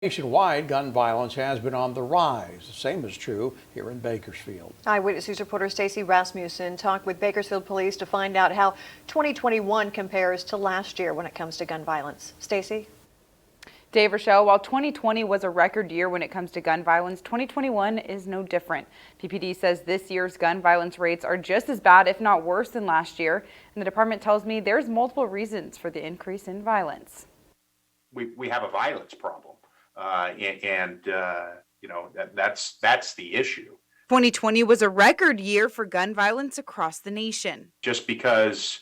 Nationwide, gun violence has been on the rise. The same is true here in Bakersfield. Eyewitness News reporter Stacey Rasmussen talked with Bakersfield Police to find out how 2021 compares to last year when it comes to gun violence. Stacey? Dave, Rochelle, while 2020 was a record year when it comes to gun violence, 2021 is no different. PPD says this year's gun violence rates are just as bad, if not worse, than last year. And the department tells me there's multiple reasons for the increase in violence. We have a violence problem. That's the issue. 2020 was a record year for gun violence across the nation. Just because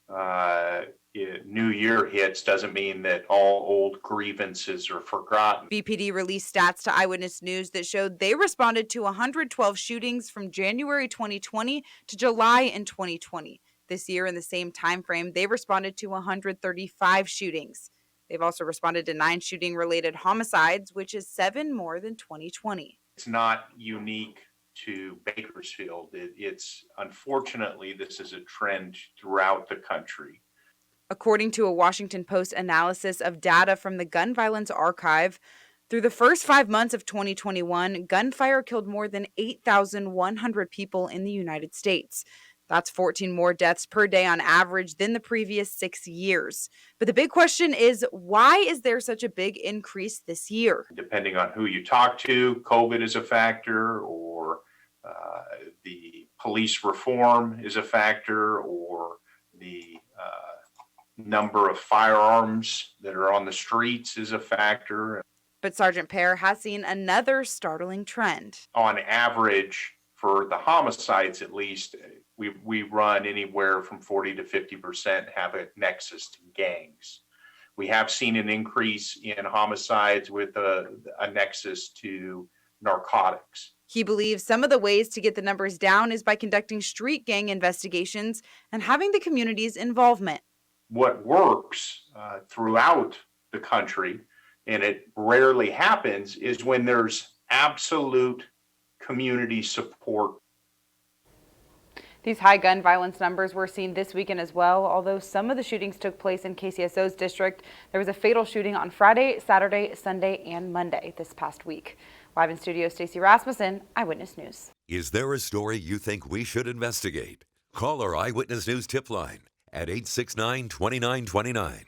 New Year hits doesn't mean that all old grievances are forgotten. BPD released stats to Eyewitness News that showed they responded to 112 shootings from January 2020 to July in 2020. This year, in the same time frame, they responded to 135 shootings. They've also responded to 9 shooting-related homicides, which is 7 more than 2020. It's not unique to Bakersfield. Unfortunately, this is a trend throughout the country. According to a Washington Post analysis of data from the Gun Violence Archive, through the first 5 months of 2021, gunfire killed more than 8,100 people in the United States. That's 14 more deaths per day on average than the previous 6 years. But the big question is, why is there such a big increase this year? Depending on who you talk to, COVID is a factor, or the police reform is a factor, or the number of firearms that are on the streets is a factor. But Sergeant Pear has seen another startling trend. On average, for the homicides at least, we run anywhere from 40 to 50% have a nexus to gangs. We have seen an increase in homicides with a nexus to narcotics. He believes some of the ways to get the numbers down is by conducting street gang investigations and having the community's involvement. What works throughout the country, and it rarely happens, is when there's absolute community support. These high gun violence numbers were seen this weekend as well. Although some of the shootings took place in KCSO's district, there was a fatal shooting on Friday, Saturday, Sunday, and Monday this past week. Live in studio, Stacey Rasmussen, Eyewitness News. Is there a story you think we should investigate? Call our Eyewitness News tip line at 869-2929.